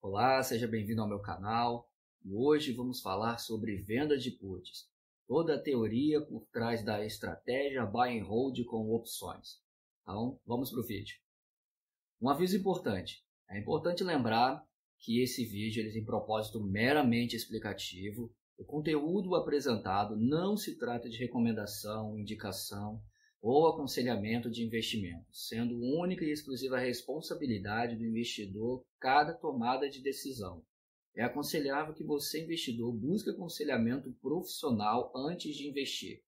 Olá, seja bem-vindo ao meu canal e hoje vamos falar sobre venda de puts, toda a teoria por trás da estratégia Buy and Hold com opções. Então, vamos para o vídeo. Um aviso importante, é importante lembrar que esse vídeo ele tem propósito meramente explicativo, o conteúdo apresentado não se trata de recomendação, indicação ou aconselhamento de investimento, sendo única e exclusiva responsabilidade do investidor cada tomada de decisão. É aconselhável que você, investidor, busque aconselhamento profissional antes de investir.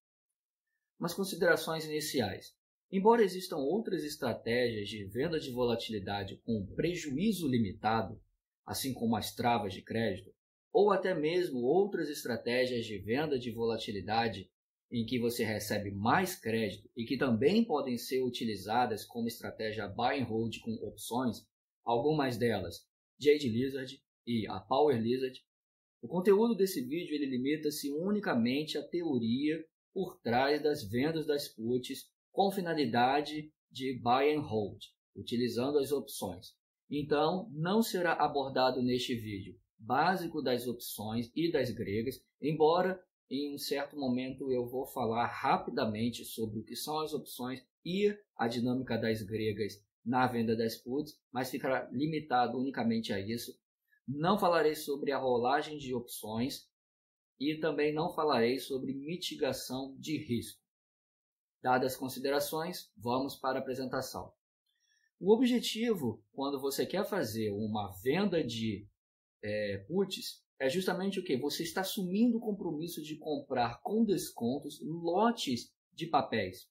Umas considerações iniciais. Embora existam outras estratégias de venda de volatilidade com prejuízo limitado, assim como as travas de crédito, ou até mesmo outras estratégias de venda de volatilidade em que você recebe mais crédito e que também podem ser utilizadas como estratégia Buy and Hold com opções, algumas delas, Jade Lizard e a Power Lizard. O conteúdo desse vídeo ele limita-se unicamente à teoria por trás das vendas das puts com finalidade de Buy and Hold, utilizando as opções. Então, não será abordado neste vídeo básico das opções e das gregas, embora em um certo momento eu vou falar rapidamente sobre o que são as opções e a dinâmica das gregas na venda das puts, mas ficará limitado unicamente a isso. Não falarei sobre a rolagem de opções e também não falarei sobre mitigação de risco. Dadas as considerações, vamos para a apresentação. O objetivo, quando você quer fazer uma venda de puts, é justamente o que? Você está assumindo o compromisso de comprar com descontos lotes de papéis,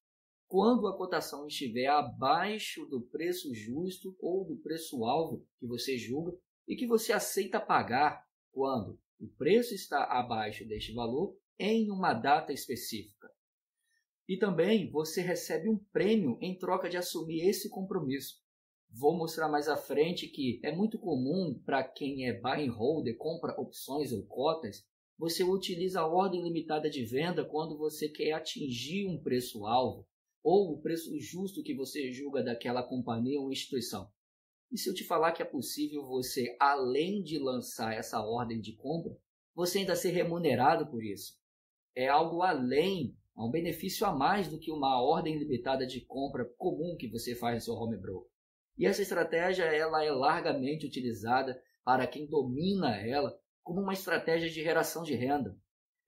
quando a cotação estiver abaixo do preço justo ou do preço-alvo que você julga e que você aceita pagar quando o preço está abaixo deste valor em uma data específica. E também você recebe um prêmio em troca de assumir esse compromisso. Vou mostrar mais à frente que é muito comum para quem é buy and hold, compra opções ou cotas, você utiliza a ordem limitada de venda quando você quer atingir um preço-alvo ou o preço justo que você julga daquela companhia ou instituição. E se eu te falar que é possível você, além de lançar essa ordem de compra, você ainda ser remunerado por isso? É algo além, é um benefício a mais do que uma ordem limitada de compra comum que você faz no seu home broker. E essa estratégia ela é largamente utilizada para quem domina ela como uma estratégia de geração de renda.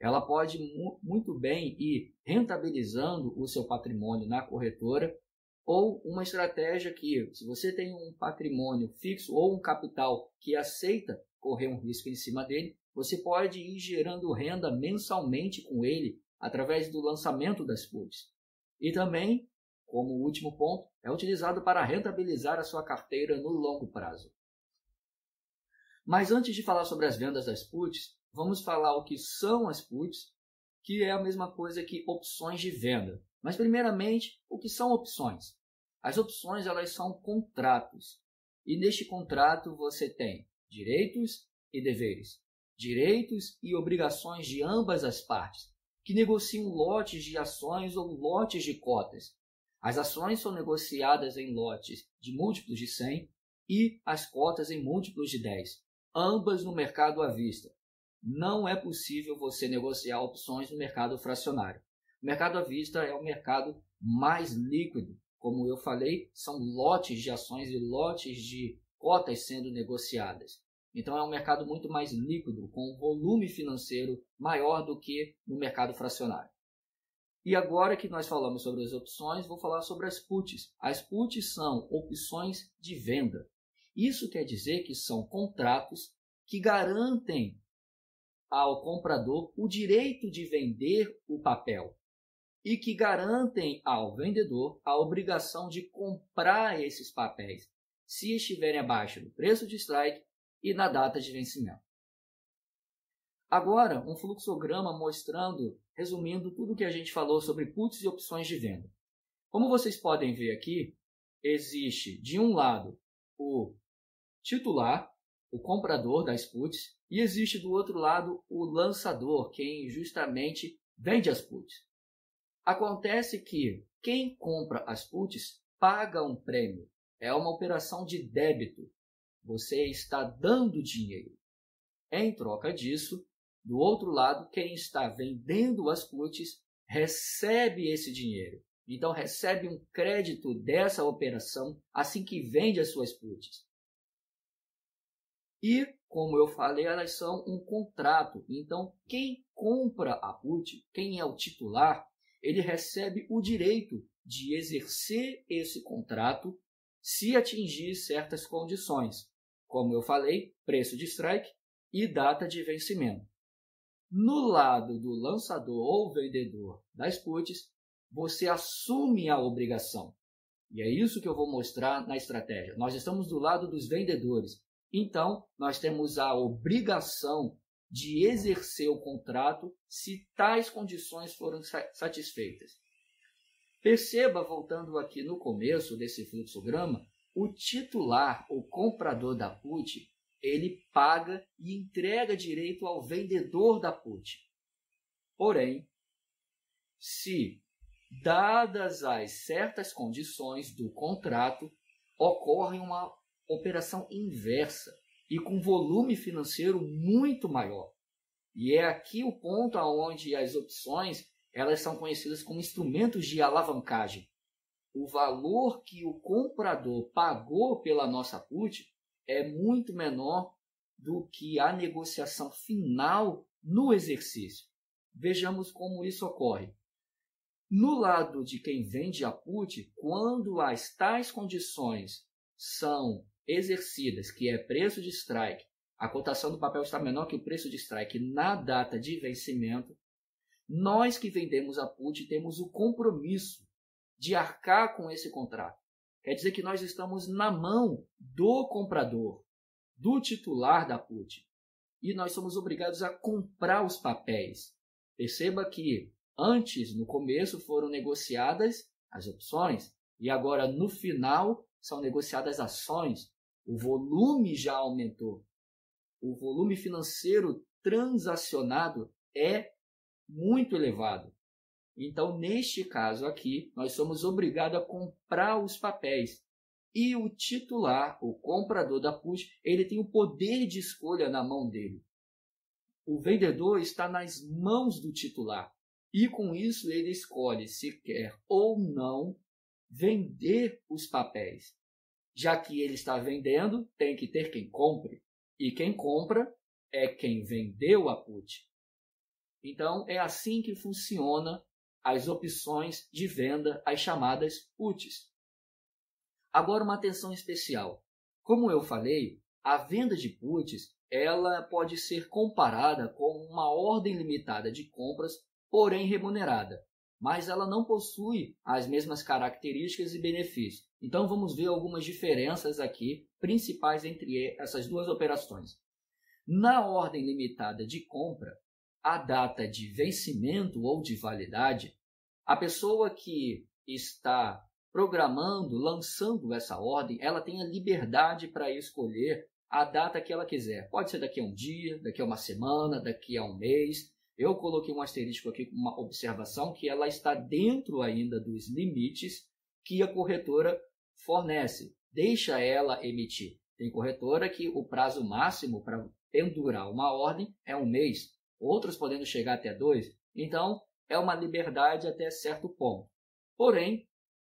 Ela pode muito bem ir rentabilizando o seu patrimônio na corretora ou uma estratégia que, se você tem um patrimônio fixo ou um capital que aceita correr um risco em cima dele, você pode ir gerando renda mensalmente com ele através do lançamento das puts. E também, como último ponto, é utilizado para rentabilizar a sua carteira no longo prazo. Mas antes de falar sobre as vendas das puts, vamos falar o que são as puts, que é a mesma coisa que opções de venda. Mas primeiramente, o que são opções? As opções elas são contratos. E neste contrato você tem direitos e deveres, direitos e obrigações de ambas as partes, que negociam lotes de ações ou lotes de cotas. As ações são negociadas em lotes de múltiplos de 100 e as cotas em múltiplos de 10, ambas no mercado à vista. Não é possível você negociar opções no mercado fracionário. O mercado à vista é o mercado mais líquido. Como eu falei, são lotes de ações e lotes de cotas sendo negociadas. Então é um mercado muito mais líquido, com um volume financeiro maior do que no mercado fracionário. E agora que nós falamos sobre as opções, vou falar sobre as puts. As puts são opções de venda. Isso quer dizer que são contratos que garantem ao comprador o direito de vender o papel e que garantem ao vendedor a obrigação de comprar esses papéis se estiverem abaixo do preço de strike e na data de vencimento. Agora, um fluxograma mostrando, resumindo tudo o que a gente falou sobre puts e opções de venda. Como vocês podem ver aqui, existe de um lado o titular, o comprador das puts, e existe do outro lado o lançador, quem justamente vende as puts. Acontece que quem compra as puts paga um prêmio, é uma operação de débito. Você está dando dinheiro. Em troca disso, do outro lado, quem está vendendo as puts recebe esse dinheiro. Então, recebe um crédito dessa operação assim que vende as suas puts. E, como eu falei, elas são um contrato. Então, quem compra a put, quem é o titular, ele recebe o direito de exercer esse contrato se atingir certas condições. Como eu falei, preço de strike e data de vencimento. No lado do lançador ou vendedor das puts, você assume a obrigação. E é isso que eu vou mostrar na estratégia. Nós estamos do lado dos vendedores. Então, nós temos a obrigação de exercer o contrato se tais condições foram satisfeitas. Perceba, voltando aqui no começo desse fluxograma, o titular, o comprador da put, ele paga e entrega direito ao vendedor da put. Porém, se, dadas as certas condições do contrato, ocorre uma operação inversa e com volume financeiro muito maior. E é aqui o ponto onde as opções elas são conhecidas como instrumentos de alavancagem. O valor que o comprador pagou pela nossa put é muito menor do que a negociação final no exercício. Vejamos como isso ocorre. No lado de quem vende a put, quando as tais condições são exercidas, que é preço de strike, a cotação do papel está menor que o preço de strike na data de vencimento, nós que vendemos a put temos o compromisso de arcar com esse contrato. Quer dizer que nós estamos na mão do comprador, do titular da put, e nós somos obrigados a comprar os papéis. Perceba que antes, no começo, foram negociadas as opções e agora, no final, são negociadas ações. O volume já aumentou. O volume financeiro transacionado é muito elevado. Então, neste caso aqui, nós somos obrigados a comprar os papéis. E o titular, o comprador da put, ele tem o poder de escolha na mão dele. O vendedor está nas mãos do titular. E com isso ele escolhe se quer ou não vender os papéis. Já que ele está vendendo, tem que ter quem compre. E quem compra é quem vendeu a put. Então, é assim que funciona as opções de venda, as chamadas puts. Agora, uma atenção especial. Como eu falei, a venda de puts ela pode ser comparada com uma ordem limitada de compras, porém remunerada, mas ela não possui as mesmas características e benefícios. Então, vamos ver algumas diferenças aqui, principais entre essas duas operações. Na ordem limitada de compra, a data de vencimento ou de validade, a pessoa que está programando, lançando essa ordem, ela tem a liberdade para escolher a data que ela quiser. Pode ser daqui a um dia, daqui a uma semana, daqui a um mês. Eu coloquei um asterisco aqui com uma observação que ela está dentro ainda dos limites que a corretora fornece. Deixa ela emitir. Tem corretora que o prazo máximo para pendurar uma ordem é um mês. Outras podendo chegar até 2. Então, é uma liberdade até certo ponto. Porém,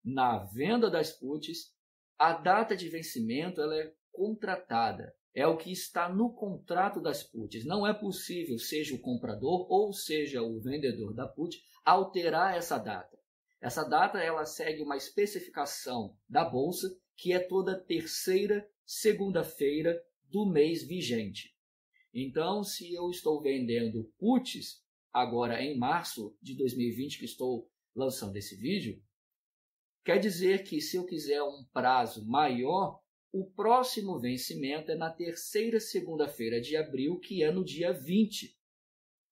na venda das puts, a data de vencimento ela é contratada. É o que está no contrato das puts. Não é possível, seja o comprador ou seja o vendedor da put, alterar essa data. Essa data ela segue uma especificação da Bolsa, que é toda terceira segunda-feira do mês vigente. Então, se eu estou vendendo puts, agora em março de 2020, que estou lançando esse vídeo, quer dizer que se eu quiser um prazo maior, o próximo vencimento é na terceira segunda-feira de abril, que é no dia 20.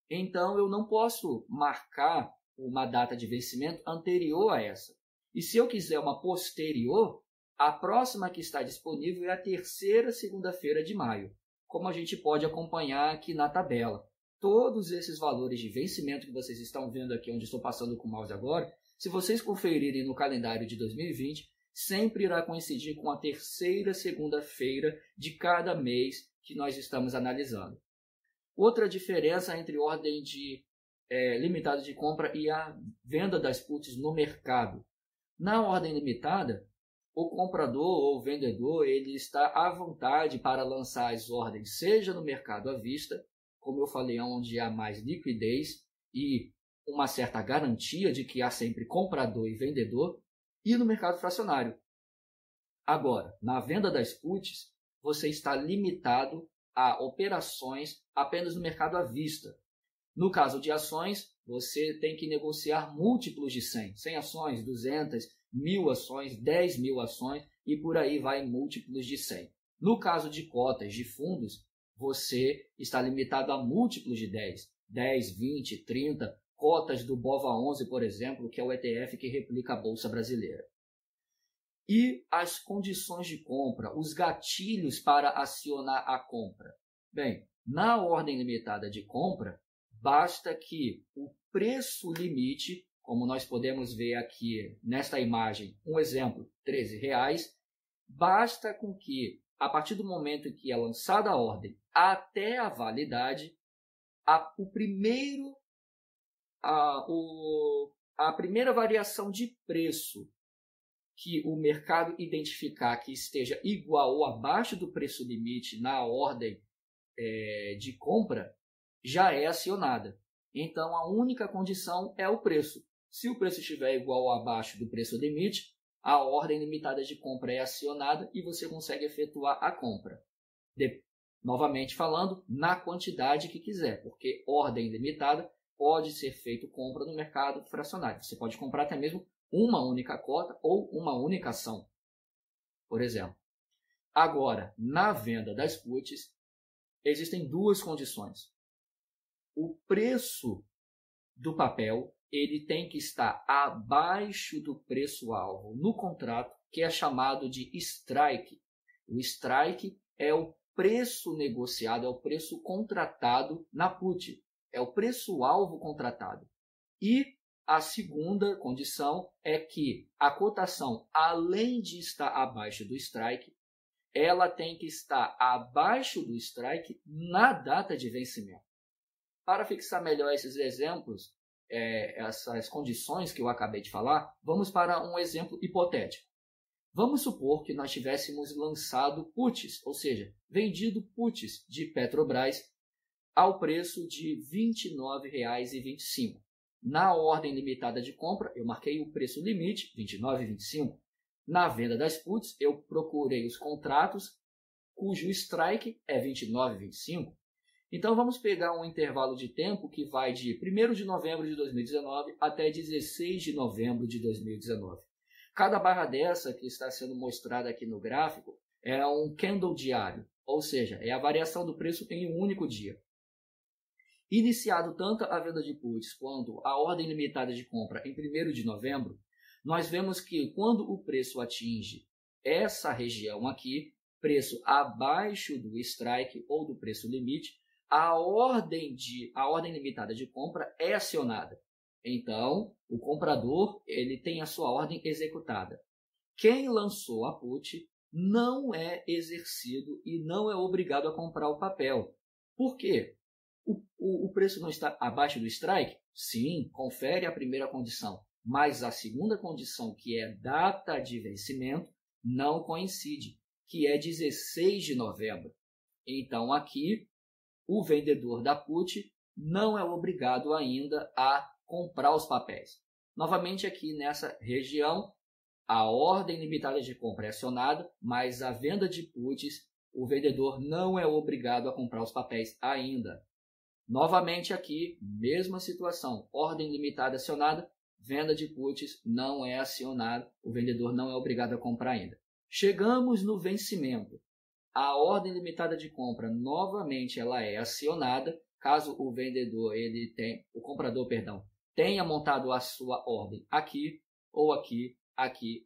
Então, eu não posso marcar uma data de vencimento anterior a essa. E se eu quiser uma posterior, a próxima que está disponível é a terceira segunda-feira de maio, como a gente pode acompanhar aqui na tabela. Todos esses valores de vencimento que vocês estão vendo aqui, onde estou passando com o mouse agora, se vocês conferirem no calendário de 2020, sempre irá coincidir com a terceira segunda-feira de cada mês que nós estamos analisando. Outra diferença entre ordem limitada de compra e a venda das puts no mercado. Na ordem limitada, o comprador ou vendedor ele está à vontade para lançar as ordens, seja no mercado à vista, como eu falei, onde há mais liquidez e uma certa garantia de que há sempre comprador e vendedor, e no mercado fracionário. Agora, na venda das puts, você está limitado a operações apenas no mercado à vista. No caso de ações, você tem que negociar múltiplos de 100 ações, 200, 1.000 ações, 10.000 ações e por aí vai múltiplos de 100. No caso de cotas de fundos, você está limitado a múltiplos de 10, 20, 30, cotas do BOVA11, por exemplo, que é o ETF que replica a Bolsa Brasileira. E as condições de compra, os gatilhos para acionar a compra. Bem, na ordem limitada de compra, basta que o preço limite, como nós podemos ver aqui nesta imagem, um exemplo, R$13, basta com que, a partir do momento em que é lançada a ordem até a validade, a primeira variação de preço que o mercado identificar que esteja igual ou abaixo do preço limite na ordem de compra, já é acionada. Então, a única condição é o preço. Se o preço estiver igual ou abaixo do preço limite, a ordem limitada de compra é acionada e você consegue efetuar a compra. Novamente falando, na quantidade que quiser, porque ordem limitada pode ser feito compra no mercado fracionário. Você pode comprar até mesmo uma única cota ou uma única ação, por exemplo. Agora, na venda das puts, existem duas condições. O preço do papel ele tem que estar abaixo do preço-alvo no contrato, que é chamado de strike. O strike é o preço negociado, é o preço contratado na put, é o preço-alvo contratado. E a segunda condição é que a cotação, além de estar abaixo do strike, ela tem que estar abaixo do strike na data de vencimento. Para fixar melhor esses exemplos, essas condições que eu acabei de falar, vamos para um exemplo hipotético. Vamos supor que nós tivéssemos lançado puts, ou seja, vendido puts de Petrobras ao preço de R$ 29,25. Na ordem limitada de compra, eu marquei o preço limite, R$ 29,25. Na venda das puts, eu procurei os contratos cujo strike é R$ 29,25. Então, vamos pegar um intervalo de tempo que vai de 1º de novembro de 2019 até 16 de novembro de 2019. Cada barra dessa que está sendo mostrada aqui no gráfico é um candle diário, ou seja, é a variação do preço em um único dia. Iniciado tanto a venda de puts quanto a ordem limitada de compra em 1º de novembro, nós vemos que quando o preço atinge essa região aqui, preço abaixo do strike ou do preço limite, a ordem limitada de compra é acionada. Então, o comprador ele tem a sua ordem executada. Quem lançou a put não é exercido e não é obrigado a comprar o papel. Por quê? O preço não está abaixo do strike? Sim, confere a primeira condição. Mas a segunda condição, que é data de vencimento, não coincide, que é 16 de novembro. Então, aqui, o vendedor da put não é obrigado ainda a comprar os papéis. Novamente, aqui nessa região, a ordem limitada de compra é acionada, mas a venda de puts, o vendedor não é obrigado a comprar os papéis ainda. Novamente aqui, mesma situação, ordem limitada acionada, venda de puts não é acionada, o vendedor não é obrigado a comprar ainda. Chegamos no vencimento. A ordem limitada de compra, novamente, ela é acionada, caso o comprador tenha montado a sua ordem aqui,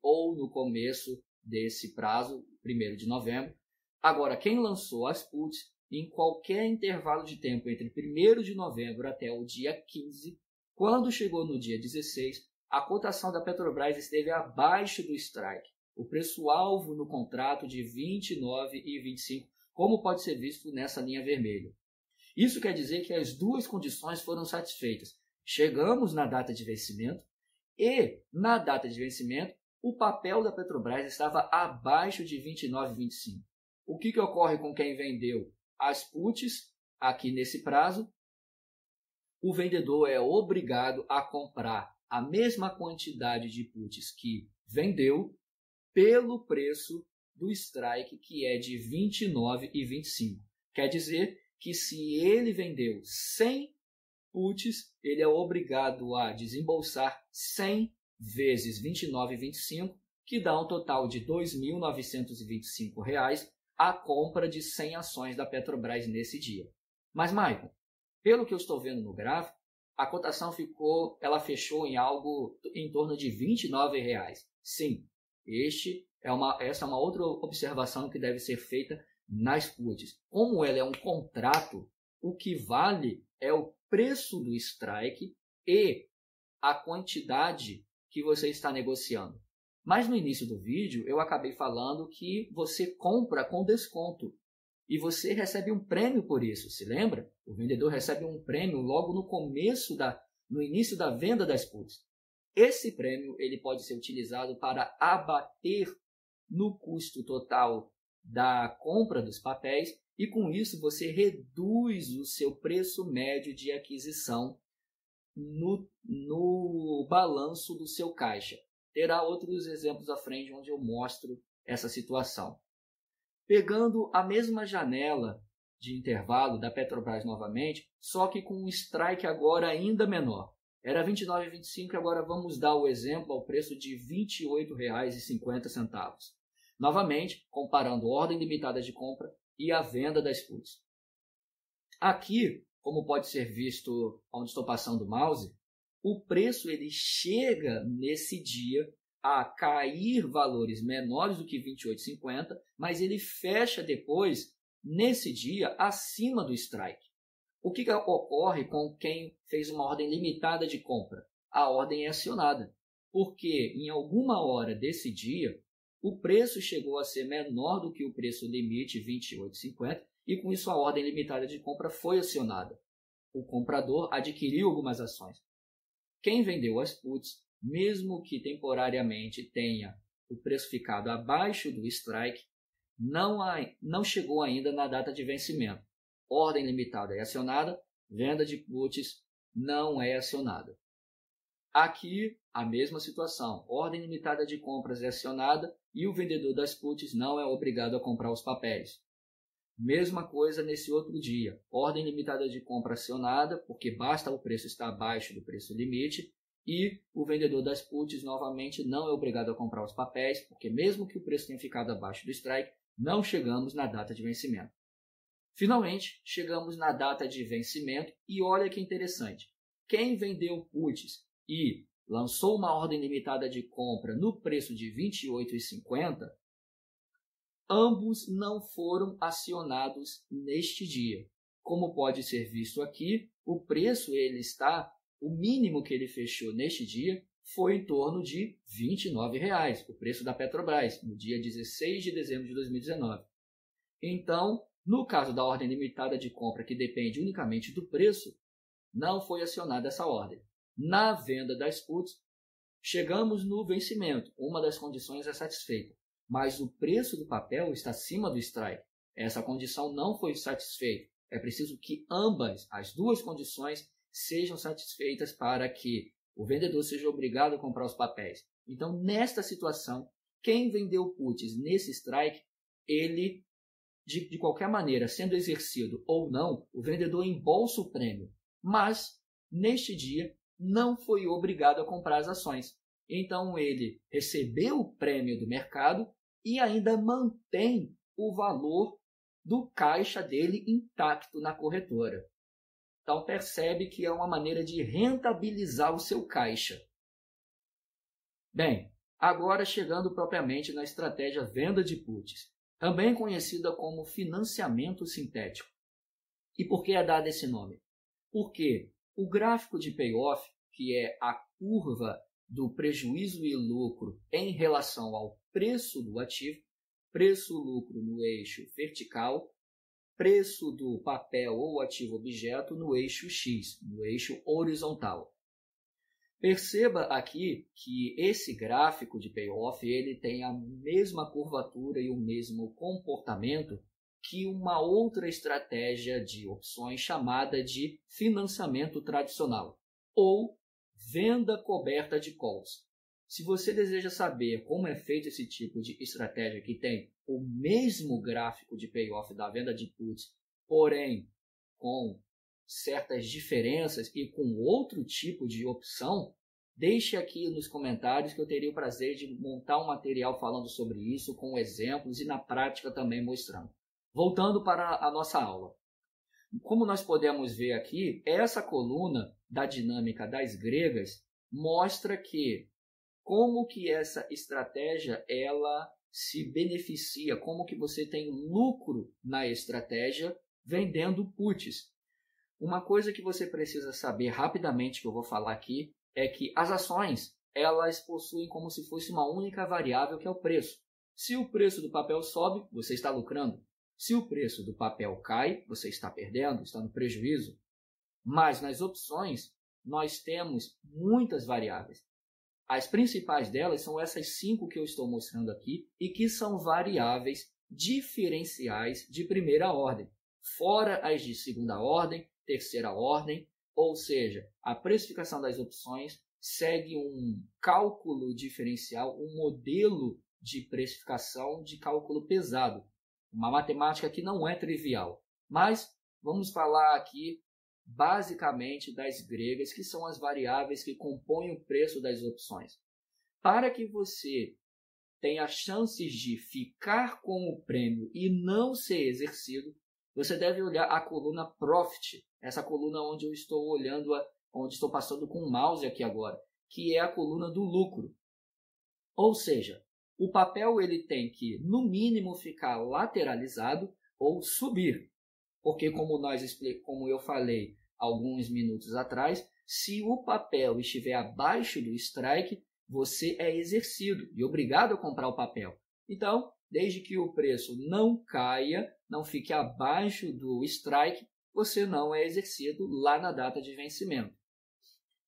ou no começo desse prazo, 1º de novembro. Agora, quem lançou as puts, em qualquer intervalo de tempo entre 1º de novembro até o dia 15, quando chegou no dia 16, a cotação da Petrobras esteve abaixo do strike. o preço-alvo no contrato de 29,25, como pode ser visto nessa linha vermelha. Isso quer dizer que as duas condições foram satisfeitas. Chegamos na data de vencimento e, na data de vencimento, o papel da Petrobras estava abaixo de 29,25. O que ocorre com quem vendeu as puts aqui nesse prazo? O vendedor é obrigado a comprar a mesma quantidade de puts que vendeu pelo preço do strike, que é de 29,25. Quer dizer que se ele vendeu 100 puts, ele é obrigado a desembolsar 100 vezes 29,25, que dá um total de R$ 2.925 a compra de 100 ações da Petrobras nesse dia. Mas, Maicon, pelo que eu estou vendo no gráfico, a cotação fechou em algo em torno de R$ 29,00. Sim, essa é uma outra observação que deve ser feita nas puts. Como ela é um contrato, o que vale é o preço do strike e a quantidade que você está negociando. Mas no início do vídeo eu acabei falando que você compra com desconto e você recebe um prêmio por isso, se lembra? O vendedor recebe um prêmio logo no início da venda das puts. Esse prêmio ele pode ser utilizado para abater no custo total da compra dos papéis e com isso você reduz o seu preço médio de aquisição no balanço do seu caixa. Terá outros exemplos à frente onde eu mostro essa situação. Pegando a mesma janela de intervalo da Petrobras novamente, só que com um strike agora ainda menor. Era R$ 29,25 e agora vamos dar o exemplo ao preço de R$ 28,50. Novamente, comparando ordem limitada de compra e a venda das puts. Aqui, como pode ser visto onde estou passando o mouse, o preço ele chega nesse dia a cair valores menores do que R$ 28,50, mas ele fecha depois, nesse dia, acima do strike. O que ocorre com quem fez uma ordem limitada de compra? A ordem é acionada, porque em alguma hora desse dia, o preço chegou a ser menor do que o preço limite R$ 28,50 e com isso a ordem limitada de compra foi acionada. O comprador adquiriu algumas ações. Quem vendeu as puts, mesmo que temporariamente tenha o preço ficado abaixo do strike, não chegou ainda na data de vencimento. Ordem limitada é acionada, venda de puts não é acionada. Aqui, a mesma situação. Ordem limitada de compras é acionada e o vendedor das puts não é obrigado a comprar os papéis. Mesma coisa nesse outro dia. Ordem limitada de compra acionada, porque basta o preço estar abaixo do preço limite, e o vendedor das puts novamente não é obrigado a comprar os papéis, porque mesmo que o preço tenha ficado abaixo do strike, não chegamos na data de vencimento. Finalmente, chegamos na data de vencimento e olha que interessante. Quem vendeu puts e lançou uma ordem limitada de compra no preço de R$ 28,50, ambos não foram acionados neste dia. Como pode ser visto aqui, o preço o mínimo que ele fechou neste dia foi em torno de R$ 29,00, o preço da Petrobras, no dia 16 de dezembro de 2019. Então, no caso da ordem limitada de compra, que depende unicamente do preço, não foi acionada essa ordem. Na venda das puts, chegamos no vencimento, uma das condições é satisfeita, mas o preço do papel está acima do strike. Essa condição não foi satisfeita. É preciso que as duas condições, sejam satisfeitas para que o vendedor seja obrigado a comprar os papéis. Então, nesta situação, quem vendeu puts nesse strike, ele, de qualquer maneira, sendo exercido ou não, o vendedor embolsa o prêmio. Mas, neste dia, não foi obrigado a comprar as ações. Então, ele recebeu o prêmio do mercado e ainda mantém o valor do caixa dele intacto na corretora. Então, percebe que é uma maneira de rentabilizar o seu caixa. Bem, agora chegando propriamente na estratégia venda de puts, também conhecida como financiamento sintético. E por que é dado esse nome? Porque o gráfico de payoff, que é a curva do prejuízo e lucro em relação ao preço do ativo, preço-lucro no eixo vertical, preço do papel ou ativo objeto no eixo X, no eixo horizontal. Perceba aqui que esse gráfico de payoff ele tem a mesma curvatura e o mesmo comportamento que uma outra estratégia de opções chamada de financiamento tradicional ou venda coberta de calls. Se você deseja saber como é feito esse tipo de estratégia que tem o mesmo gráfico de payoff da venda de puts, porém com certas diferenças e com outro tipo de opção, deixe aqui nos comentários que eu teria o prazer de montar um material falando sobre isso, com exemplos e na prática também mostrando. Voltando para a nossa aula. Como nós podemos ver aqui, essa coluna da dinâmica das gregas mostra que como que essa estratégia ela se beneficia, como que você tem lucro na estratégia vendendo puts. Uma coisa que você precisa saber rapidamente que eu vou falar aqui é que as ações elas possuem como se fosse uma única variável que é o preço. Se o preço do papel sobe, você está lucrando. Se o preço do papel cai, você está perdendo, está no prejuízo. Mas nas opções, nós temos muitas variáveis. As principais delas são essas 5 que eu estou mostrando aqui e que são variáveis diferenciais de primeira ordem, fora as de segunda ordem, terceira ordem, ou seja, a precificação das opções segue um cálculo diferencial, um modelo de precificação de cálculo pesado. Uma matemática que não é trivial, mas vamos falar aqui basicamente das gregas, que são as variáveis que compõem o preço das opções. Para que você tenha chances de ficar com o prêmio e não ser exercido, você deve olhar a coluna Profit, essa coluna onde eu estou olhando, onde estou passando com o mouse aqui agora, que é a coluna do lucro. Ou seja, o papel ele tem que, no mínimo, ficar lateralizado ou subir. Porque, como eu falei alguns minutos atrás, se o papel estiver abaixo do strike, você é exercido e obrigado a comprar o papel. Então, desde que o preço não caia, não fique abaixo do strike, você não é exercido lá na data de vencimento.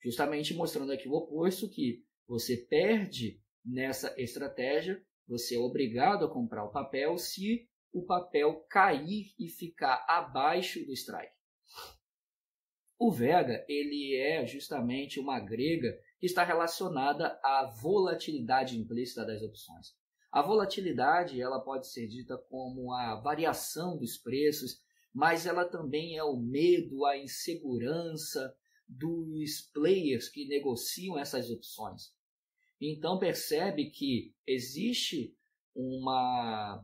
Justamente mostrando aqui o oposto, que você perde nessa estratégia, você é obrigado a comprar o papel se o papel cair e ficar abaixo do strike. O Vega ele é justamente uma grega que está relacionada à volatilidade implícita das opções. A volatilidade ela pode ser dita como a variação dos preços, mas ela também é o medo, a insegurança dos players que negociam essas opções. Então percebe que existe uma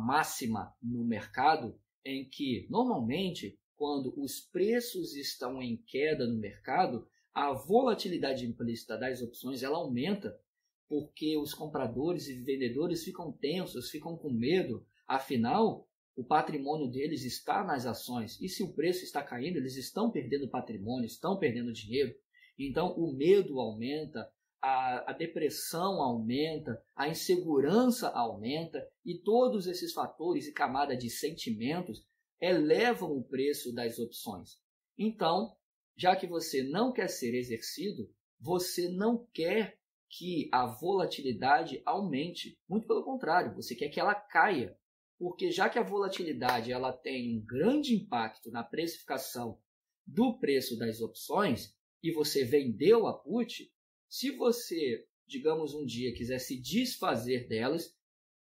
máxima no mercado em que, normalmente, quando os preços estão em queda no mercado, a volatilidade implícita das opções ela aumenta, porque os compradores e vendedores ficam tensos, ficam com medo, afinal, o patrimônio deles está nas ações, e se o preço está caindo, eles estão perdendo patrimônio, estão perdendo dinheiro. Então, o medo aumenta, a depressão aumenta, a insegurança aumenta e todos esses fatores e camadas de sentimentos elevam o preço das opções. Então, já que você não quer ser exercido, você não quer que a volatilidade aumente. Muito pelo contrário, você quer que ela caia. Porque já que a volatilidade ela tem um grande impacto na precificação do preço das opções e você vendeu a put, se você, digamos, um dia quiser se desfazer delas,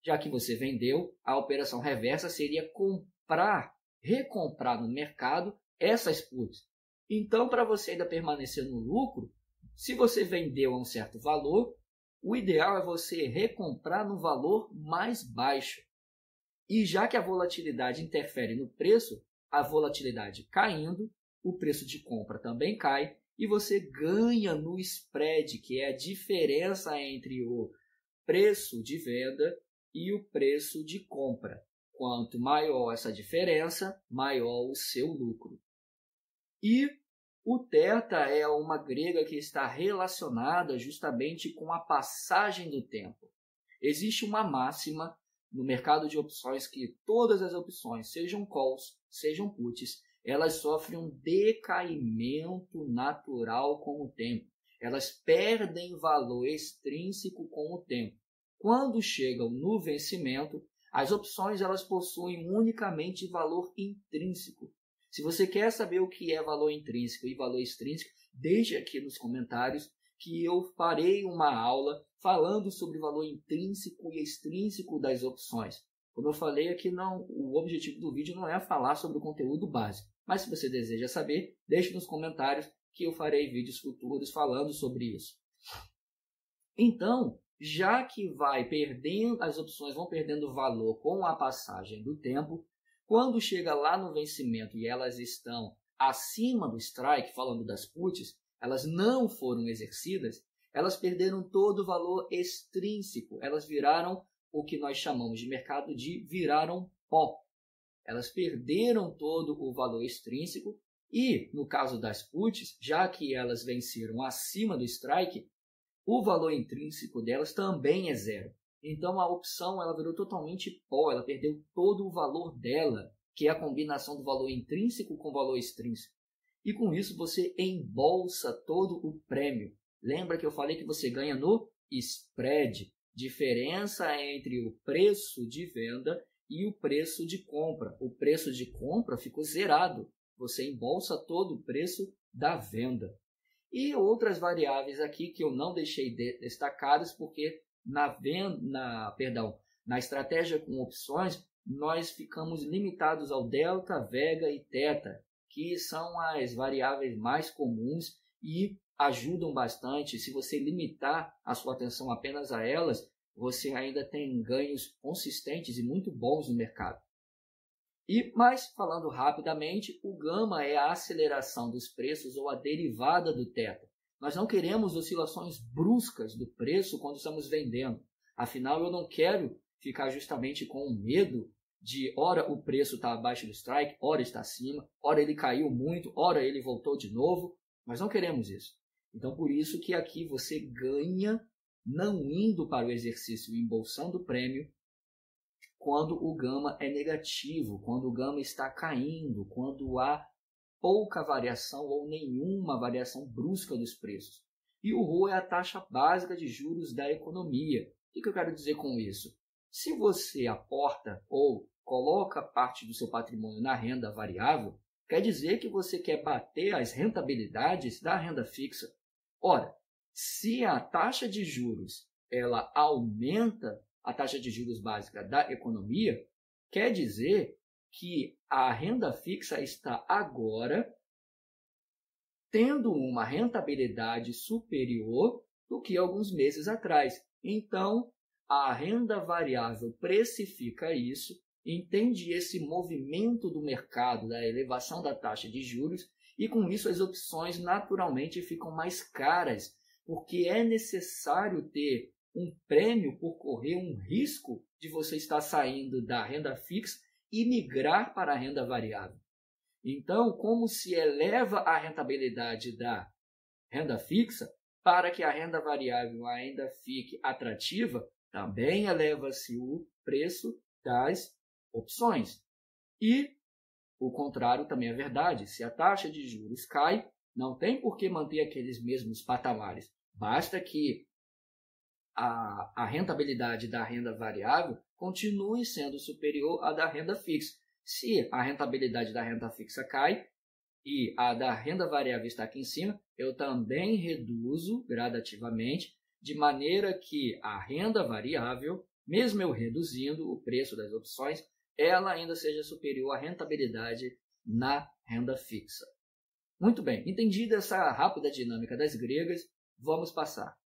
já que você vendeu, a operação reversa seria recomprar no mercado essas puts. Então, para você ainda permanecer no lucro, se você vendeu a um certo valor, o ideal é você recomprar no valor mais baixo. E já que a volatilidade interfere no preço, a volatilidade caindo, o preço de compra também cai, e você ganha no spread, que é a diferença entre o preço de venda e o preço de compra. Quanto maior essa diferença, maior o seu lucro. E O θ é uma grega que está relacionada justamente com a passagem do tempo. Existe uma máxima no mercado de opções que todas as opções, sejam calls, sejam puts, elas sofrem um decaimento natural com o tempo. Elas perdem valor extrínseco com o tempo. Quando chegam no vencimento, as opções elas possuem unicamente valor intrínseco. Se você quer saber o que é valor intrínseco e valor extrínseco, deixe aqui nos comentários que eu farei uma aula falando sobre o valor intrínseco e extrínseco das opções. Como eu falei aqui, o objetivo do vídeo não é falar sobre o conteúdo básico. Mas se você deseja saber, deixe nos comentários que eu farei vídeos futuros falando sobre isso. Então, já que as opções vão perdendo valor com a passagem do tempo, quando chega lá no vencimento e elas estão acima do strike, falando das puts, elas não foram exercidas, elas perderam todo o valor extrínseco, elas viraram o que nós chamamos de mercado de viraram pó. Elas perderam todo o valor extrínseco e, no caso das puts, já que elas venceram acima do strike, o valor intrínseco delas também é zero. Então a opção ela virou totalmente pó, ela perdeu todo o valor dela, que é a combinação do valor intrínseco com o valor extrínseco. E com isso você embolsa todo o prêmio. Lembra que eu falei que você ganha no spread, diferença entre o preço de venda e o preço de compra. O preço de compra ficou zerado. Você embolsa todo o preço da venda. E outras variáveis aqui que eu não deixei destacadas porque na estratégia com opções nós ficamos limitados ao delta, vega e θ, que são as variáveis mais comuns e ajudam bastante. Se você limitar a sua atenção apenas a elas, você ainda tem ganhos consistentes e muito bons no mercado. Mas, falando rapidamente, o gama é a aceleração dos preços ou a derivada do θ. Nós não queremos oscilações bruscas do preço quando estamos vendendo. Afinal, eu não quero ficar justamente com o medo de, ora o preço está abaixo do strike, ora está acima, ora ele caiu muito, ora ele voltou de novo. Nós não queremos isso. Então, por isso que aqui você ganha não indo para o exercício e embolsando o prêmio quando o gama é negativo, quando o gama está caindo, quando há pouca variação ou nenhuma variação brusca dos preços. E o ROA é a taxa básica de juros da economia. O que eu quero dizer com isso? Se você aporta ou coloca parte do seu patrimônio na renda variável, quer dizer que você quer bater as rentabilidades da renda fixa. Ora, se a taxa de juros ela aumenta a taxa de juros básica da economia, quer dizer que a renda fixa está agora tendo uma rentabilidade superior do que alguns meses atrás. Então, a renda variável precifica isso, entende esse movimento do mercado, da elevação da taxa de juros, e com isso as opções naturalmente ficam mais caras, porque é necessário ter um prêmio por correr um risco de você estar saindo da renda fixa e migrar para a renda variável. Então, como se eleva a rentabilidade da renda fixa, para que a renda variável ainda fique atrativa, também eleva-se o preço das opções. E o contrário também é verdade. Se a taxa de juros cai, não tem por que manter aqueles mesmos patamares. Basta que a rentabilidade da renda variável continue sendo superior à da renda fixa. Se a rentabilidade da renda fixa cai e a da renda variável está aqui em cima, eu também reduzo gradativamente, de maneira que a renda variável, mesmo eu reduzindo o preço das opções, ela ainda seja superior à rentabilidade na renda fixa. Muito bem, entendida essa rápida dinâmica das gregas, vamos passar.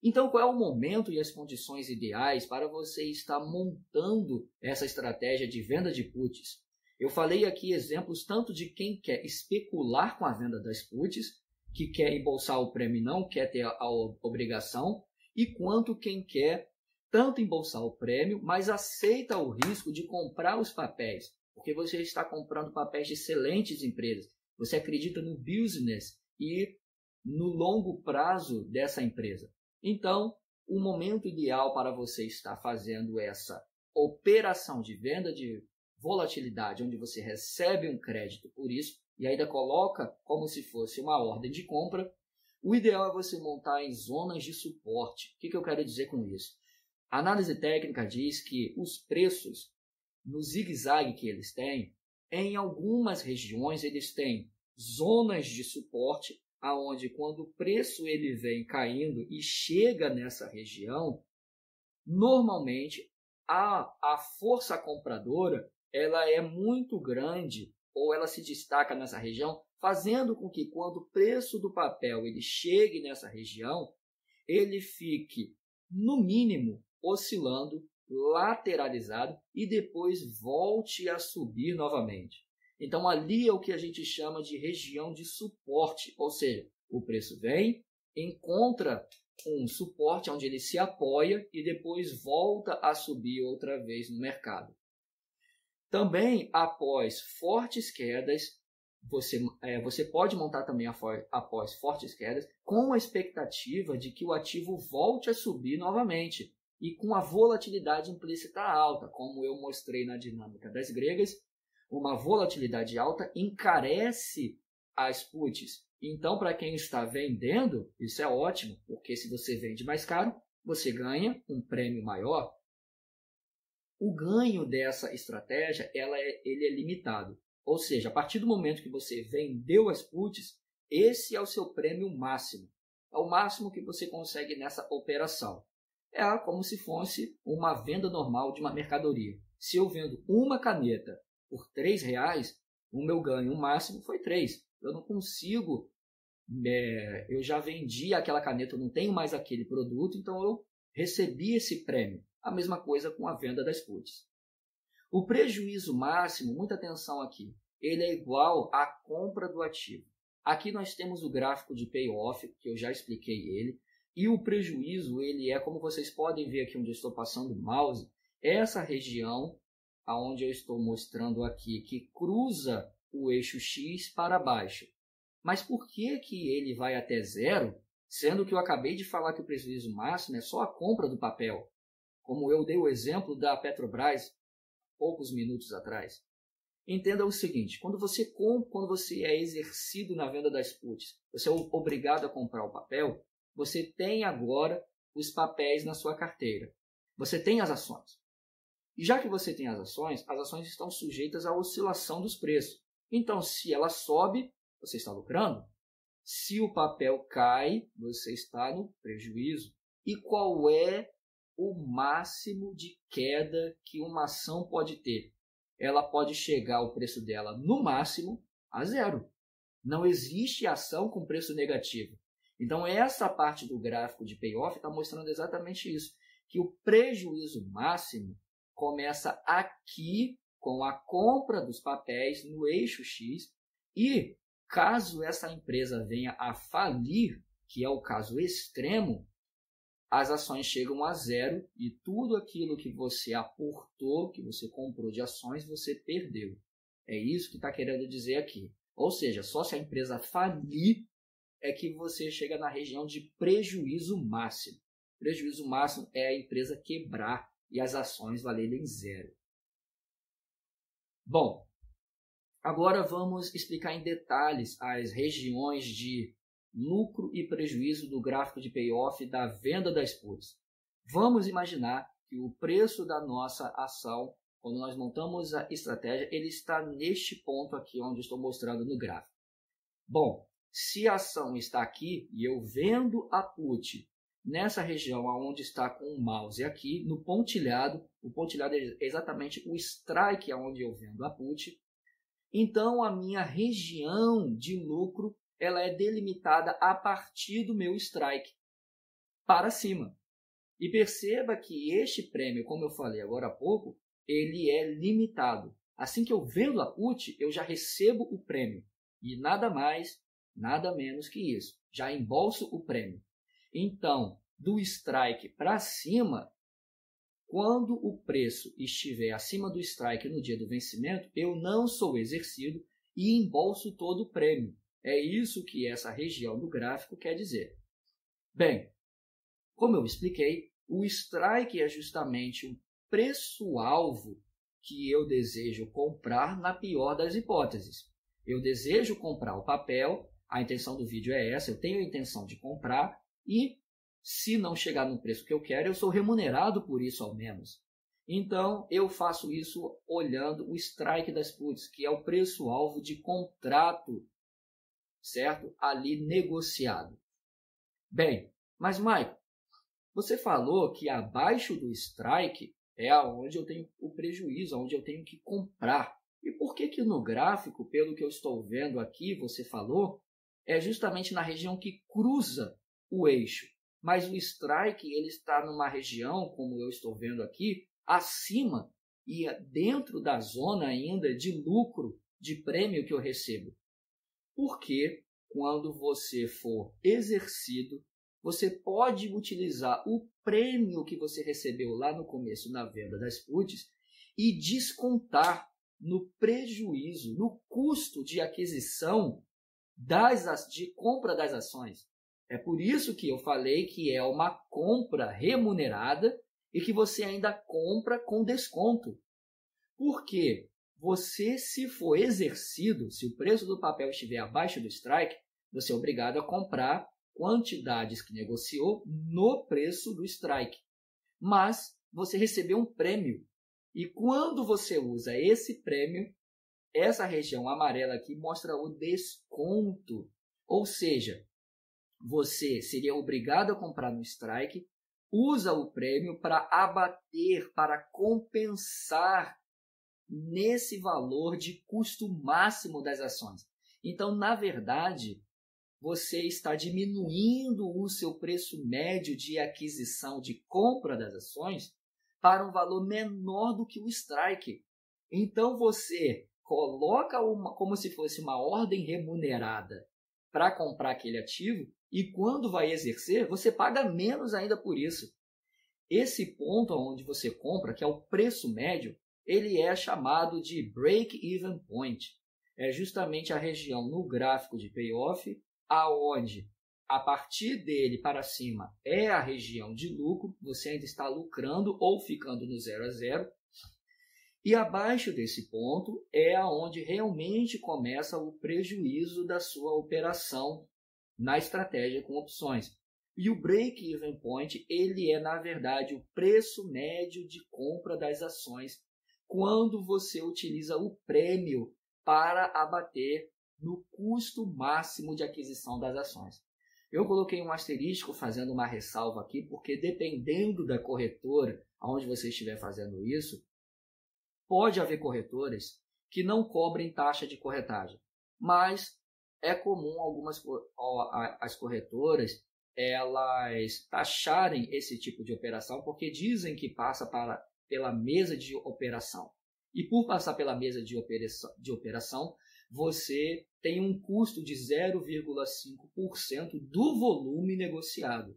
Então, qual é o momento e as condições ideais para você estar montando essa estratégia de venda de puts? Eu falei aqui exemplos tanto de quem quer especular com a venda das puts, que quer embolsar o prêmio e não quer ter a obrigação, e quanto quem quer tanto embolsar o prêmio, mas aceita o risco de comprar os papéis, porque você está comprando papéis de excelentes empresas. Você acredita no business e no longo prazo dessa empresa. Então, o momento ideal para você estar fazendo essa operação de venda de volatilidade, onde você recebe um crédito por isso e ainda coloca como se fosse uma ordem de compra, o ideal é você montar em zonas de suporte. O que eu quero dizer com isso? A análise técnica diz que os preços, no zigue-zague que eles têm, em algumas regiões eles têm zonas de suporte, aonde quando o preço ele vem caindo e chega nessa região, normalmente a força compradora ela é muito grande ou ela se destaca nessa região, fazendo com que quando o preço do papel ele chegue nessa região, ele fique, no mínimo, oscilando, lateralizado e depois volte a subir novamente. Então, ali é o que a gente chama de região de suporte, ou seja, o preço vem, encontra um suporte onde ele se apoia e depois volta a subir outra vez no mercado. Também, após fortes quedas, você pode montar também após fortes quedas com a expectativa de que o ativo volte a subir novamente e com a volatilidade implícita alta, como eu mostrei na dinâmica das gregas. Uma volatilidade alta encarece as puts. Então, para quem está vendendo, isso é ótimo, porque se você vende mais caro, você ganha um prêmio maior. O ganho dessa estratégia ele é limitado. Ou seja, a partir do momento que você vendeu as puts, esse é o seu prêmio máximo. É o máximo que você consegue nessa operação. É como se fosse uma venda normal de uma mercadoria. Se eu vendo uma caneta por R$3, o meu ganho máximo foi 3. Eu não consigo, eu já vendi aquela caneta, eu não tenho mais aquele produto, então eu recebi esse prêmio. A mesma coisa com a venda das puts. O prejuízo máximo, muita atenção aqui, ele é igual à compra do ativo. Aqui nós temos o gráfico de payoff, que eu já expliquei ele, e o prejuízo, ele é, como vocês podem ver aqui onde eu estou passando o mouse, essa região aonde eu estou mostrando aqui, que cruza o eixo X para baixo. Mas por que ele vai até zero, sendo que eu acabei de falar que o prejuízo máximo é só a compra do papel, como eu dei o exemplo da Petrobras poucos minutos atrás? Entenda o seguinte, quando você é exercido na venda das puts, você é obrigado a comprar o papel, você tem agora os papéis na sua carteira. Você tem as ações. E já que você tem as ações estão sujeitas à oscilação dos preços. Então, se ela sobe, você está lucrando. Se o papel cai, você está no prejuízo. E qual é o máximo de queda que uma ação pode ter? Ela pode chegar o preço dela, no máximo, a zero. Não existe ação com preço negativo. Então, essa parte do gráfico de payoff está mostrando exatamente isso, que o prejuízo máximo começa aqui com a compra dos papéis no eixo X e, caso essa empresa venha a falir, que é o caso extremo, as ações chegam a zero e tudo aquilo que você aportou, que você comprou de ações, você perdeu. É isso que está querendo dizer aqui. Ou seja, só se a empresa falir é que você chega na região de prejuízo máximo. Prejuízo máximo é a empresa quebrar e as ações valerem zero. Bom, agora vamos explicar em detalhes as regiões de lucro e prejuízo do gráfico de payoff da venda das puts. Vamos imaginar que o preço da nossa ação, quando nós montamos a estratégia, ele está neste ponto aqui onde estou mostrando no gráfico. Bom, se a ação está aqui e eu vendo a put nessa região onde está com o mouse aqui, no pontilhado, o pontilhado é exatamente o strike onde eu vendo a put, então a minha região de lucro ela é delimitada a partir do meu strike para cima. E perceba que este prêmio, como eu falei agora há pouco, ele é limitado. Assim que eu vendo a put, eu já recebo o prêmio. E nada mais, nada menos que isso. Já embolso o prêmio. Então, do strike para cima, quando o preço estiver acima do strike no dia do vencimento, eu não sou exercido e embolso todo o prêmio. É isso que essa região do gráfico quer dizer. Bem, como eu expliquei, o strike é justamente o preço-alvo que eu desejo comprar na pior das hipóteses. Eu desejo comprar o papel, a intenção do vídeo é essa, eu tenho a intenção de comprar e, se não chegar no preço que eu quero, eu sou remunerado por isso ao menos. Então, eu faço isso olhando o strike das puts, que é o preço-alvo de contrato, certo? Ali negociado. Bem, mas Michael, você falou que abaixo do strike é onde eu tenho o prejuízo, onde eu tenho que comprar. E por que no gráfico, pelo que eu estou vendo aqui, você falou, é justamente na região que cruza o eixo. Mas o strike ele está numa região, como eu estou vendo aqui, acima e dentro da zona ainda de lucro, de prêmio que eu recebo. Porque quando você for exercido, você pode utilizar o prêmio que você recebeu lá no começo na venda das puts e descontar no prejuízo, no custo de aquisição de compra das ações. É por isso que eu falei que é uma compra remunerada e que você ainda compra com desconto. Porque você, se for exercido, se o preço do papel estiver abaixo do strike, você é obrigado a comprar quantidades que negociou no preço do strike. Mas você recebeu um prêmio. E quando você usa esse prêmio, essa região amarela aqui mostra o desconto. Ou seja, você seria obrigado a comprar no strike, usa o prêmio para abater, para compensar nesse valor de custo máximo das ações. Então, na verdade, você está diminuindo o seu preço médio de aquisição, de compra das ações, para um valor menor do que o strike. Então, você coloca como se fosse uma ordem remunerada para comprar aquele ativo e quando vai exercer, você paga menos ainda por isso. Esse ponto onde você compra, que é o preço médio, ele é chamado de break-even point. É justamente a região no gráfico de payoff, aonde a partir dele para cima é a região de lucro, você ainda está lucrando ou ficando no 0 a 0. E abaixo desse ponto é aonde realmente começa o prejuízo da sua operação na estratégia com opções. E o break-even point, ele é, na verdade, o preço médio de compra das ações quando você utiliza o prêmio para abater no custo máximo de aquisição das ações. Eu coloquei um asterisco fazendo uma ressalva aqui, porque dependendo da corretora onde você estiver fazendo isso, pode haver corretoras que não cobrem taxa de corretagem, mas é comum as corretoras elas taxarem esse tipo de operação porque dizem que passa pela mesa de operação. E por passar pela mesa de operação, você tem um custo de 0,5% do volume negociado.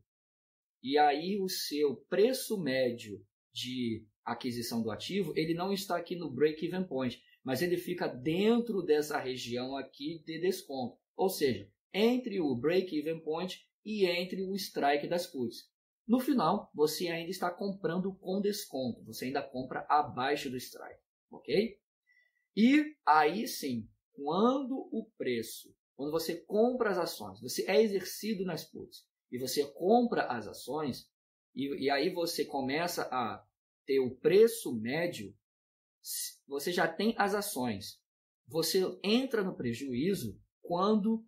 E aí o seu preço médio de aquisição do ativo, ele não está aqui no break-even point, mas ele fica dentro dessa região aqui de desconto. Ou seja, entre o break-even point e entre o strike das puts. No final, você ainda está comprando com desconto, você ainda compra abaixo do strike, ok? E aí sim, quando você compra as ações, você é exercido nas puts e você compra as ações, e aí você começa a ter o preço médio, você já tem as ações. Você entra no prejuízo quando,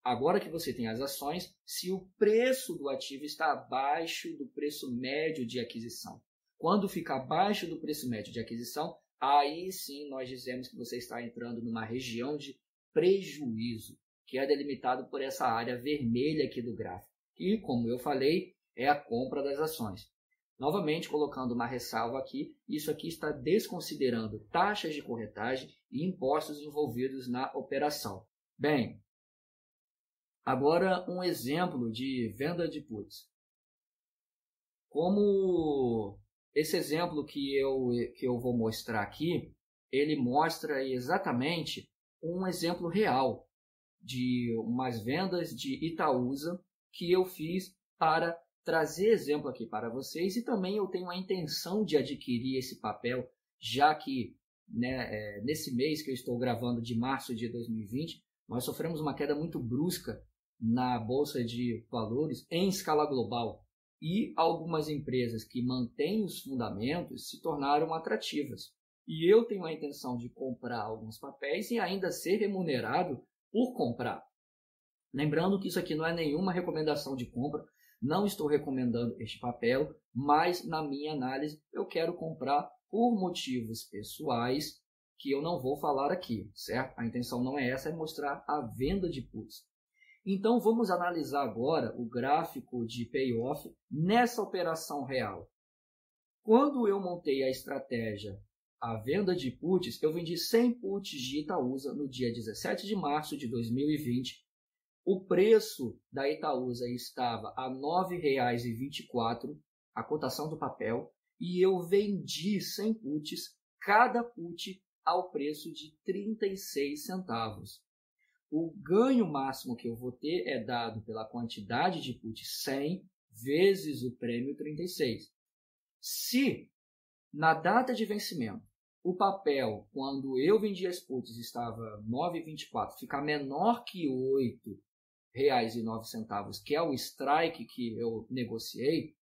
agora que você tem as ações, se o preço do ativo está abaixo do preço médio de aquisição. Quando fica abaixo do preço médio de aquisição, aí sim nós dizemos que você está entrando numa região de prejuízo, que é delimitado por essa área vermelha aqui do gráfico. E, como eu falei, é a compra das ações. Novamente, colocando uma ressalva aqui, isso aqui está desconsiderando taxas de corretagem e impostos envolvidos na operação. Bem, agora um exemplo de venda de puts. Como esse exemplo que eu vou mostrar aqui, ele mostra exatamente um exemplo real de umas vendas de Itaúsa que eu fiz para trazer exemplo aqui para vocês, e também eu tenho a intenção de adquirir esse papel, já que nesse mês que eu estou gravando de março de 2020, nós sofremos uma queda muito brusca na Bolsa de Valores em escala global, e algumas empresas que mantêm os fundamentos se tornaram atrativas. E eu tenho a intenção de comprar alguns papéis e ainda ser remunerado por comprar. Lembrando que isso aqui não é nenhuma recomendação de compra, não estou recomendando este papel, mas na minha análise eu quero comprar por motivos pessoais que eu não vou falar aqui, certo? A intenção não é essa, é mostrar a venda de puts. Então vamos analisar agora o gráfico de payoff nessa operação real. Quando eu montei a estratégia a venda de puts, eu vendi 100 puts de Itaúsa no dia 17 de março de 2020. O preço da Itaúsa estava a R$ 9,24, a cotação do papel, e eu vendi 100 puts, cada put ao preço de 36 centavos. O ganho máximo que eu vou ter é dado pela quantidade de puts 100 vezes o prêmio 36. Se na data de vencimento o papel, quando eu vendi as puts, estava 9,24, ficar menor que R$ 8,09, que é o strike que eu negociei,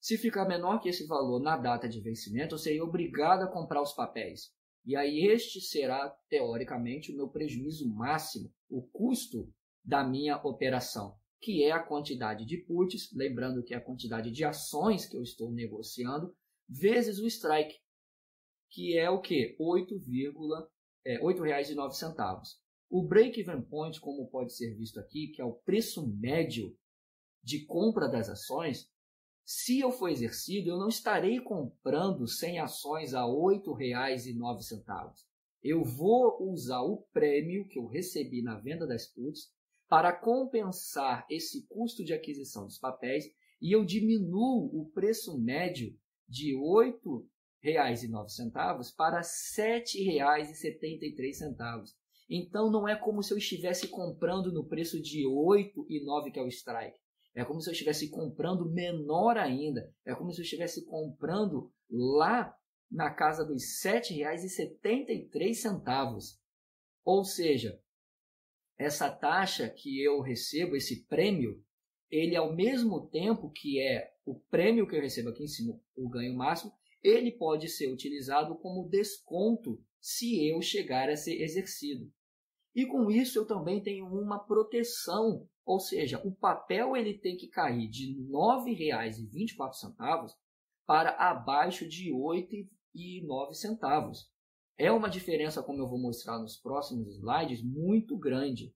se ficar menor que esse valor na data de vencimento, eu serei obrigado a comprar os papéis. E aí este será, teoricamente, o meu prejuízo máximo, o custo da minha operação, que é a quantidade de puts, lembrando que é a quantidade de ações que eu estou negociando, vezes o strike, que é o quê? R$ 8,09. O break-even point, como pode ser visto aqui, que é o preço médio de compra das ações, se eu for exercido, eu não estarei comprando 100 ações a R$ 8,09. Eu vou usar o prêmio que eu recebi na venda das puts para compensar esse custo de aquisição dos papéis, e eu diminuo o preço médio de R$ 8,09 para R$ 7,73. Então não é como se eu estivesse comprando no preço de R$ 8,09, que é o strike. É como se eu estivesse comprando menor ainda. É como se eu estivesse comprando lá na casa dos R$ 7,73. Ou seja, essa taxa que eu recebo, esse prêmio, ele ao mesmo tempo que é o prêmio que eu recebo aqui em cima, o ganho máximo, ele pode ser utilizado como desconto se eu chegar a ser exercido. E com isso eu também tenho uma proteção, ou seja, o papel ele tem que cair de R$ 9,24 para abaixo de R$ 8,09. É uma diferença, como eu vou mostrar nos próximos slides, muito grande.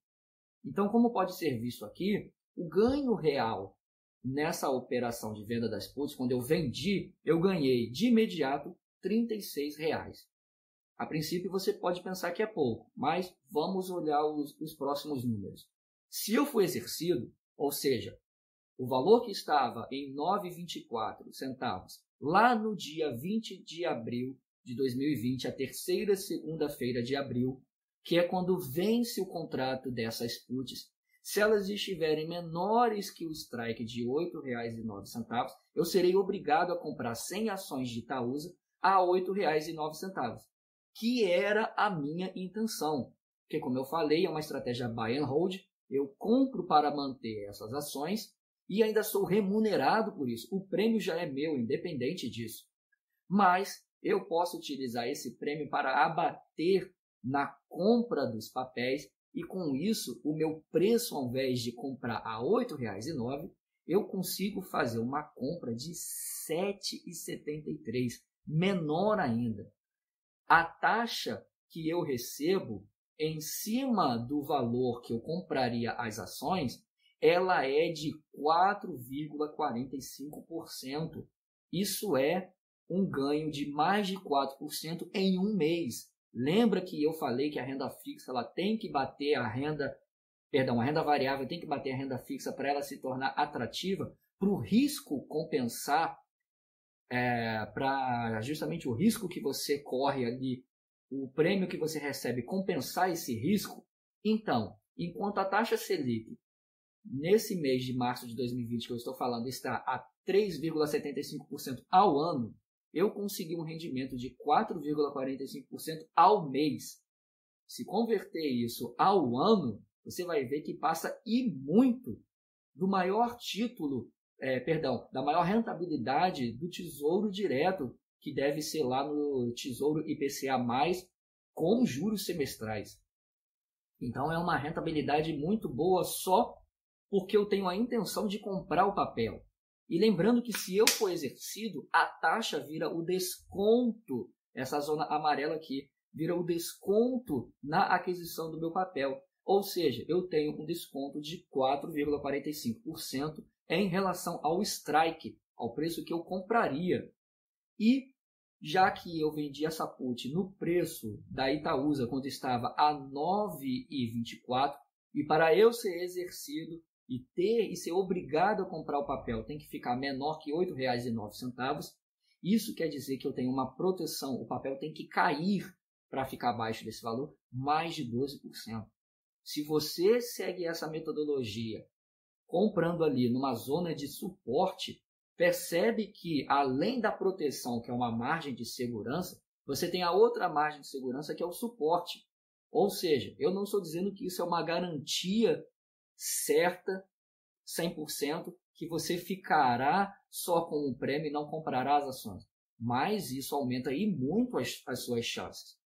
Então, como pode ser visto aqui, o ganho real nessa operação de venda das puts, quando eu vendi, eu ganhei de imediato R$ 36. A princípio você pode pensar que é pouco, mas vamos olhar os próximos números. Se eu for exercido, ou seja, o valor que estava em R$ 9,24 lá no dia 20 de abril de 2020, a terceira segunda-feira de abril, que é quando vence o contrato dessas puts, se elas estiverem menores que o strike de R$ 8,09, eu serei obrigado a comprar 100 ações de Itaúsa a R$ 8,09. Que era a minha intenção, porque como eu falei, é uma estratégia buy and hold, eu compro para manter essas ações e ainda sou remunerado por isso. O prêmio já é meu, independente disso. Mas eu posso utilizar esse prêmio para abater na compra dos papéis e com isso o meu preço, ao invés de comprar a R$ 8,09, eu consigo fazer uma compra de R$ 7,73, menor ainda. A taxa que eu recebo em cima do valor que eu compraria as ações, ela é de 4,45%. Isso é um ganho de mais de 4% em um mês. Lembra que eu falei que a renda fixa ela tem que bater a renda variável tem que bater a renda fixa para ela se tornar atrativa, para o risco compensar, para justamente o risco que você corre ali o prêmio que você recebe compensar esse risco, então, enquanto a taxa Selic, nesse mês de março de 2020 que eu estou falando, está a 3,75% ao ano, eu consegui um rendimento de 4,45% ao mês. Se converter isso ao ano, você vai ver que passa e muito do maior da maior rentabilidade do Tesouro Direto, que deve ser lá no Tesouro IPCA+, com juros semestrais. Então é uma rentabilidade muito boa só porque eu tenho a intenção de comprar o papel. E lembrando que se eu for exercido, a taxa vira o desconto, essa zona amarela aqui, vira o desconto na aquisição do meu papel. Ou seja, eu tenho um desconto de 4,45% em relação ao strike, ao preço que eu compraria. E já que eu vendi essa put no preço da Itaúsa, quando estava a 9,24, e para eu ser exercido e ser obrigado a comprar o papel tem que ficar menor que R$ 8,09, isso quer dizer que eu tenho uma proteção, o papel tem que cair para ficar abaixo desse valor, mais de 12%. Se você segue essa metodologia, comprando ali numa zona de suporte, percebe que além da proteção, que é uma margem de segurança, você tem a outra margem de segurança que é o suporte. Ou seja, eu não estou dizendo que isso é uma garantia certa, 100%, que você ficará só com o prêmio e não comprará as ações. Mas isso aumenta aí muito as suas chances.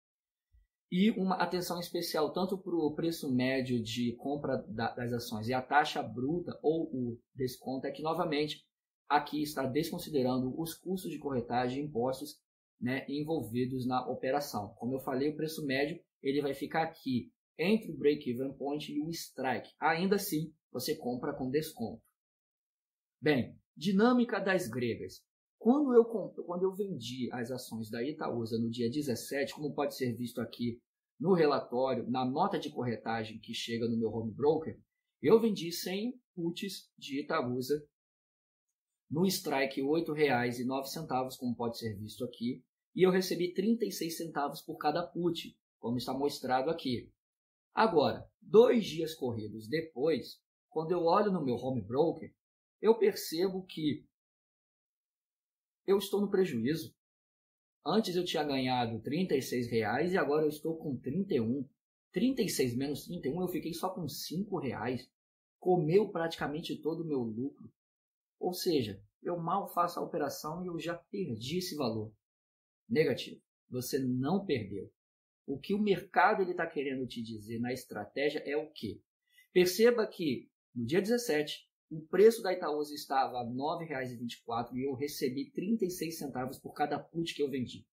E uma atenção especial tanto para o preço médio de compra das ações e a taxa bruta ou o desconto é que, novamente, aqui está desconsiderando os custos de corretagem e impostos, né, envolvidos na operação. Como eu falei, o preço médio ele vai ficar aqui entre o break-even point e o strike. Ainda assim, você compra com desconto. Bem, dinâmica das gregas. Quando eu vendi as ações da Itaúsa no dia 17, como pode ser visto aqui no relatório, na nota de corretagem que chega no meu home broker, eu vendi 100 puts de Itaúsa no strike R$ 8,09, como pode ser visto aqui, e eu recebi 36 centavos por cada put, como está mostrado aqui. Agora, 2 dias corridos depois, quando eu olho no meu home broker, eu percebo que eu estou no prejuízo. Antes eu tinha ganhado R$ 36 e agora eu estou com 31. 36 menos 31 eu fiquei só com R$ 5. Comeu praticamente todo o meu lucro. Ou seja, eu mal faço a operação e eu já perdi esse valor. Negativo. Você não perdeu. O que o mercado está querendo te dizer na estratégia é o quê? Perceba que no dia 17, o preço da Itaúsa estava a R$ 9,24 e eu recebi 36 centavos por cada put que eu vendi.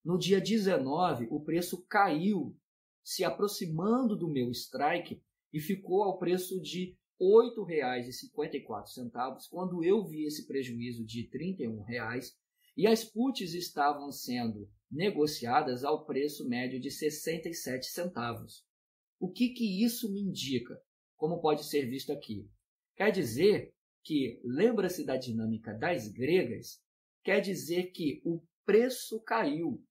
No dia 19, o preço caiu, se aproximando do meu strike e ficou ao preço de R$ 8,54, quando eu vi esse prejuízo de R$ 31, e as puts estavam sendo negociadas ao preço médio de 67 centavos. O que isso me indica? Como pode ser visto aqui? Quer dizer que, lembra-se da dinâmica das gregas, quer dizer que o preço caiu.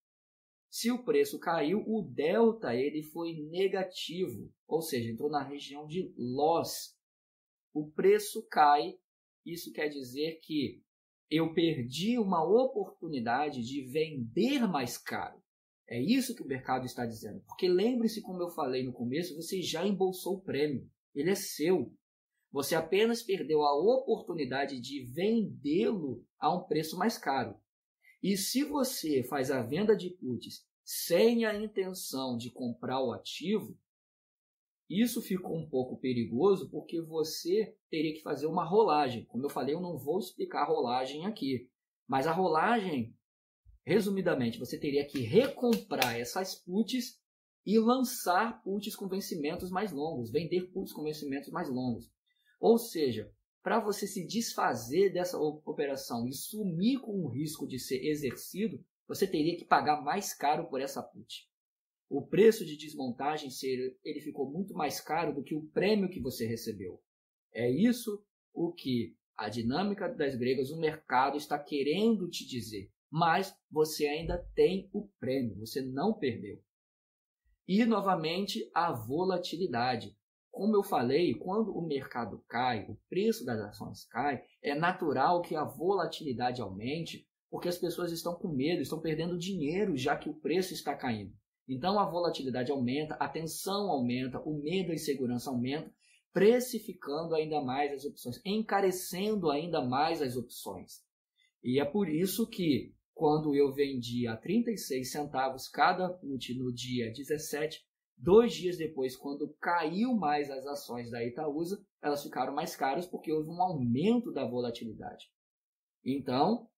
Se o preço caiu, o delta ele foi negativo, ou seja, entrou na região de loss. O preço cai, isso quer dizer que eu perdi uma oportunidade de vender mais caro. É isso que o mercado está dizendo. Porque lembre-se, como eu falei no começo, você já embolsou o prêmio. Ele é seu. Você apenas perdeu a oportunidade de vendê-lo a um preço mais caro. E se você faz a venda de puts sem a intenção de comprar o ativo, isso ficou um pouco perigoso porque você teria que fazer uma rolagem. Como eu falei, eu não vou explicar a rolagem aqui. Mas a rolagem, resumidamente, você teria que recomprar essas puts e lançar puts com vencimentos mais longos, vender puts com vencimentos mais longos. Ou seja, para você se desfazer dessa operação e sumir com o risco de ser exercido, você teria que pagar mais caro por essa put. O preço de desmontagem ele ficou muito mais caro do que o prêmio que você recebeu. É isso o que a dinâmica das gregas, o mercado está querendo te dizer. mas você ainda tem o prêmio, você não perdeu. E, novamente, a volatilidade. Como eu falei, quando o mercado cai, o preço das ações cai, é natural que a volatilidade aumente, porque as pessoas estão com medo, estão perdendo dinheiro, já que o preço está caindo. Então, a volatilidade aumenta, a tensão aumenta, o medo e a insegurança aumenta, precificando ainda mais as opções, encarecendo ainda mais as opções. E é por isso que, quando eu vendi a 36 centavos cada put no dia 17, 2 dias depois, quando caiu mais as ações da Itaúsa, elas ficaram mais caras porque houve um aumento da volatilidade. Então,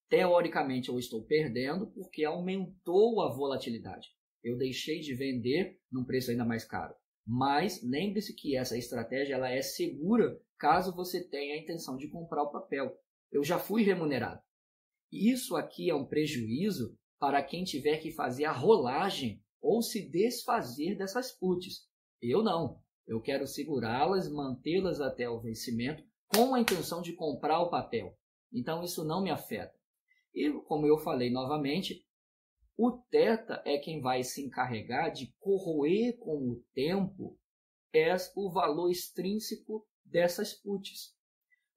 teoricamente, eu estou perdendo porque aumentou a volatilidade. Eu deixei de vender num preço ainda mais caro. Mas lembre-se que essa estratégia ela é segura caso você tenha a intenção de comprar o papel. Eu já fui remunerado. Isso aqui é um prejuízo para quem tiver que fazer a rolagem ou se desfazer dessas puts. Eu não. Eu quero segurá-las, mantê-las até o vencimento com a intenção de comprar o papel. Então isso não me afeta. E como eu falei novamente, o Theta é quem vai se encarregar de corroer com o tempo o valor extrínseco dessas puts.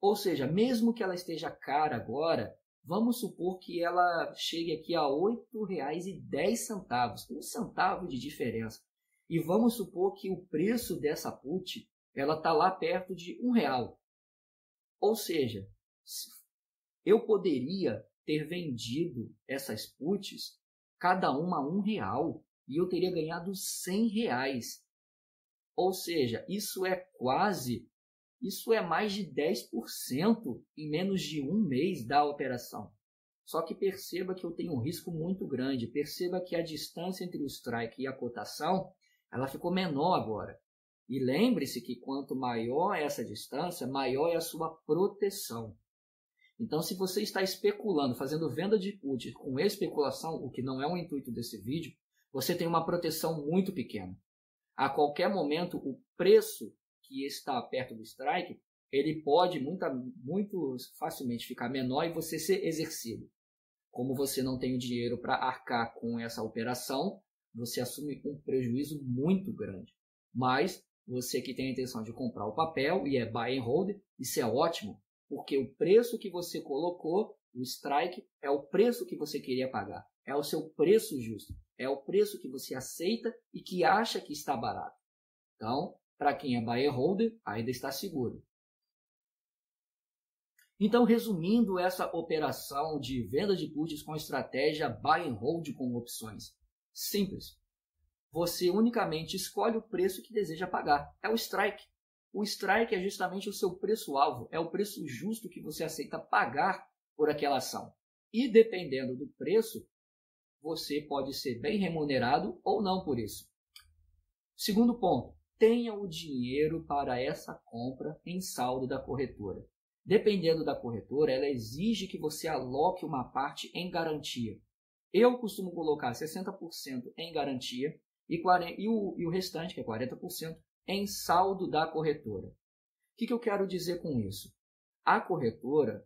Ou seja, mesmo que ela esteja cara agora, vamos supor que ela chegue aqui a R$ 8,10, 1 centavo de diferença. E vamos supor que o preço dessa put ela está lá perto de R$ 1. Ou seja, eu poderia ter vendido essas puts cada uma a R$ 1 e eu teria ganhado R$ 100. Ou seja, isso é mais de 10% em menos de um mês da operação. Só que perceba que eu tenho um risco muito grande. Perceba que a distância entre o strike e a cotação ela ficou menor agora. E lembre-se que quanto maior é essa distância, maior é a sua proteção. Então, se você está especulando, fazendo venda de put com especulação, o que não é o intuito desse vídeo, você tem uma proteção muito pequena. A qualquer momento, o preço que está perto do strike, ele pode muito facilmente ficar menor e você ser exercido. Como você não tem o dinheiro para arcar com essa operação, você assume um prejuízo muito grande. Mas você que tem a intenção de comprar o papel e é buy and hold, isso é ótimo, porque o preço que você colocou, o strike, é o preço que você queria pagar. É o seu preço justo. É o preço que você aceita e que acha que está barato. Então, para quem é buy and hold, ainda está seguro. Então, resumindo essa operação de venda de puts com estratégia buy and hold com opções. Simples. Você unicamente escolhe o preço que deseja pagar. É o strike. O strike é justamente o seu preço-alvo, é o preço justo que você aceita pagar por aquela ação. E dependendo do preço, você pode ser bem remunerado ou não por isso. Segundo ponto, tenha o dinheiro para essa compra em saldo da corretora. Dependendo da corretora, ela exige que você aloque uma parte em garantia. Eu costumo colocar 60% em garantia e o restante, que é 40%, em saldo da corretora. O que eu quero dizer com isso? A corretora,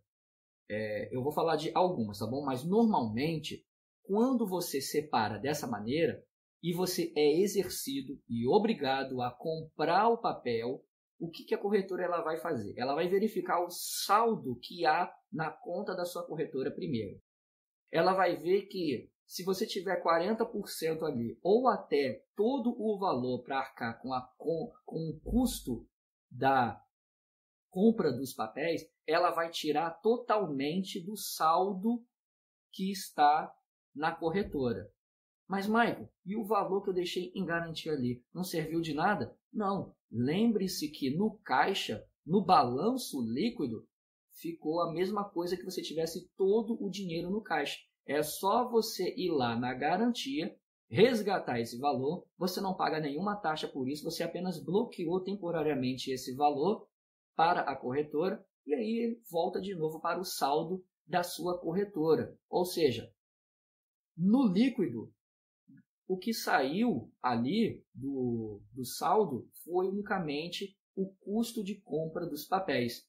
eu vou falar de algumas, tá bom? Mas normalmente, quando você separa dessa maneira e você é exercido e obrigado a comprar o papel, o que a corretora ela vai fazer? Ela vai verificar o saldo que há na conta da sua corretora primeiro. Ela vai ver que se você tiver 40% ali, ou até todo o valor para arcar com o custo da compra dos papéis, ela vai tirar totalmente do saldo que está na corretora. Mas, Michael, e o valor que eu deixei em garantia ali? Não serviu de nada? Não. Lembre-se que no caixa, no balanço líquido, ficou a mesma coisa que você tivesse todo o dinheiro no caixa. É só você ir lá na garantia, resgatar esse valor, você não paga nenhuma taxa por isso, você apenas bloqueou temporariamente esse valor para a corretora e aí volta de novo para o saldo da sua corretora. Ou seja, no líquido, o que saiu ali do saldo foi unicamente o custo de compra dos papéis,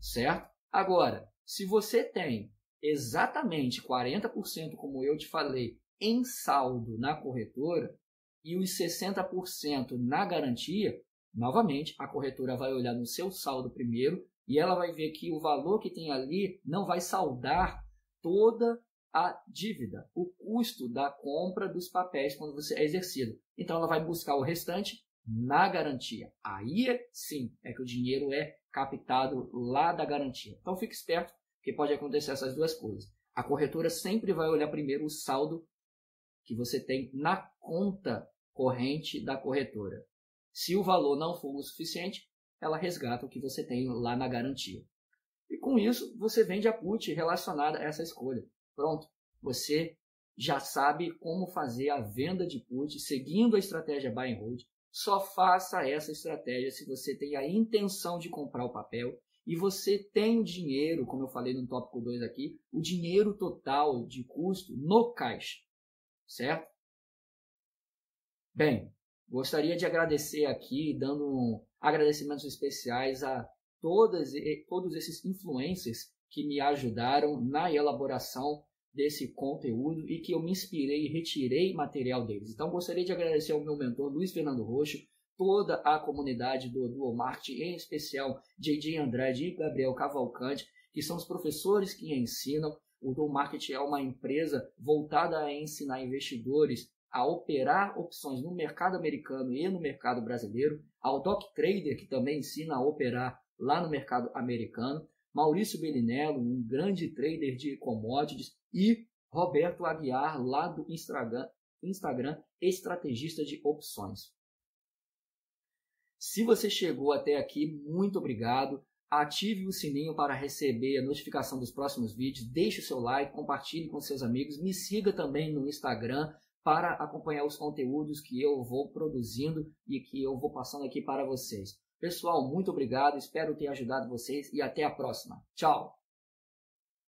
certo? Agora, se você tem exatamente 40%, como eu te falei, em saldo na corretora e os 60% na garantia, novamente a corretora vai olhar no seu saldo primeiro e ela vai ver que o valor que tem ali não vai saldar toda a dívida, o custo da compra dos papéis quando você é exercido. Então ela vai buscar o restante na garantia. Aí sim é que o dinheiro é captado lá da garantia. Então fique esperto, que pode acontecer essas duas coisas. A corretora sempre vai olhar primeiro o saldo que você tem na conta corrente da corretora. Se o valor não for o suficiente, ela resgata o que você tem lá na garantia. E com isso, você vende a put relacionada a essa escolha. Pronto, você já sabe como fazer a venda de put seguindo a estratégia Buy and Hold. Só faça essa estratégia se você tem a intenção de comprar o papel e você tem o dinheiro, como eu falei no tópico 2 aqui, o dinheiro total de custo no caixa, certo? Bem, gostaria de agradecer aqui, dando agradecimentos especiais a todos esses influencers que me ajudaram na elaboração desse conteúdo e que eu me inspirei e retirei material deles. Então, gostaria de agradecer ao meu mentor, Luiz Fernando Roxo, toda a comunidade do Dual Marketing, em especial JJ Andrade e Gabriel Cavalcante, que são os professores que ensinam. O Dual Marketing é uma empresa voltada a ensinar investidores a operar opções no mercado americano e no mercado brasileiro. Ao Doc Trader, que também ensina a operar lá no mercado americano. Maurício Bellinello, um grande trader de commodities, e Roberto Aguiar, lá do Instagram, estrategista de opções. Se você chegou até aqui, muito obrigado. Ative o sininho para receber a notificação dos próximos vídeos. Deixe o seu like, compartilhe com seus amigos. Me siga também no Instagram para acompanhar os conteúdos que eu vou produzindo e que eu vou passando aqui para vocês. Pessoal, muito obrigado. Espero ter ajudado vocês e até a próxima. Tchau!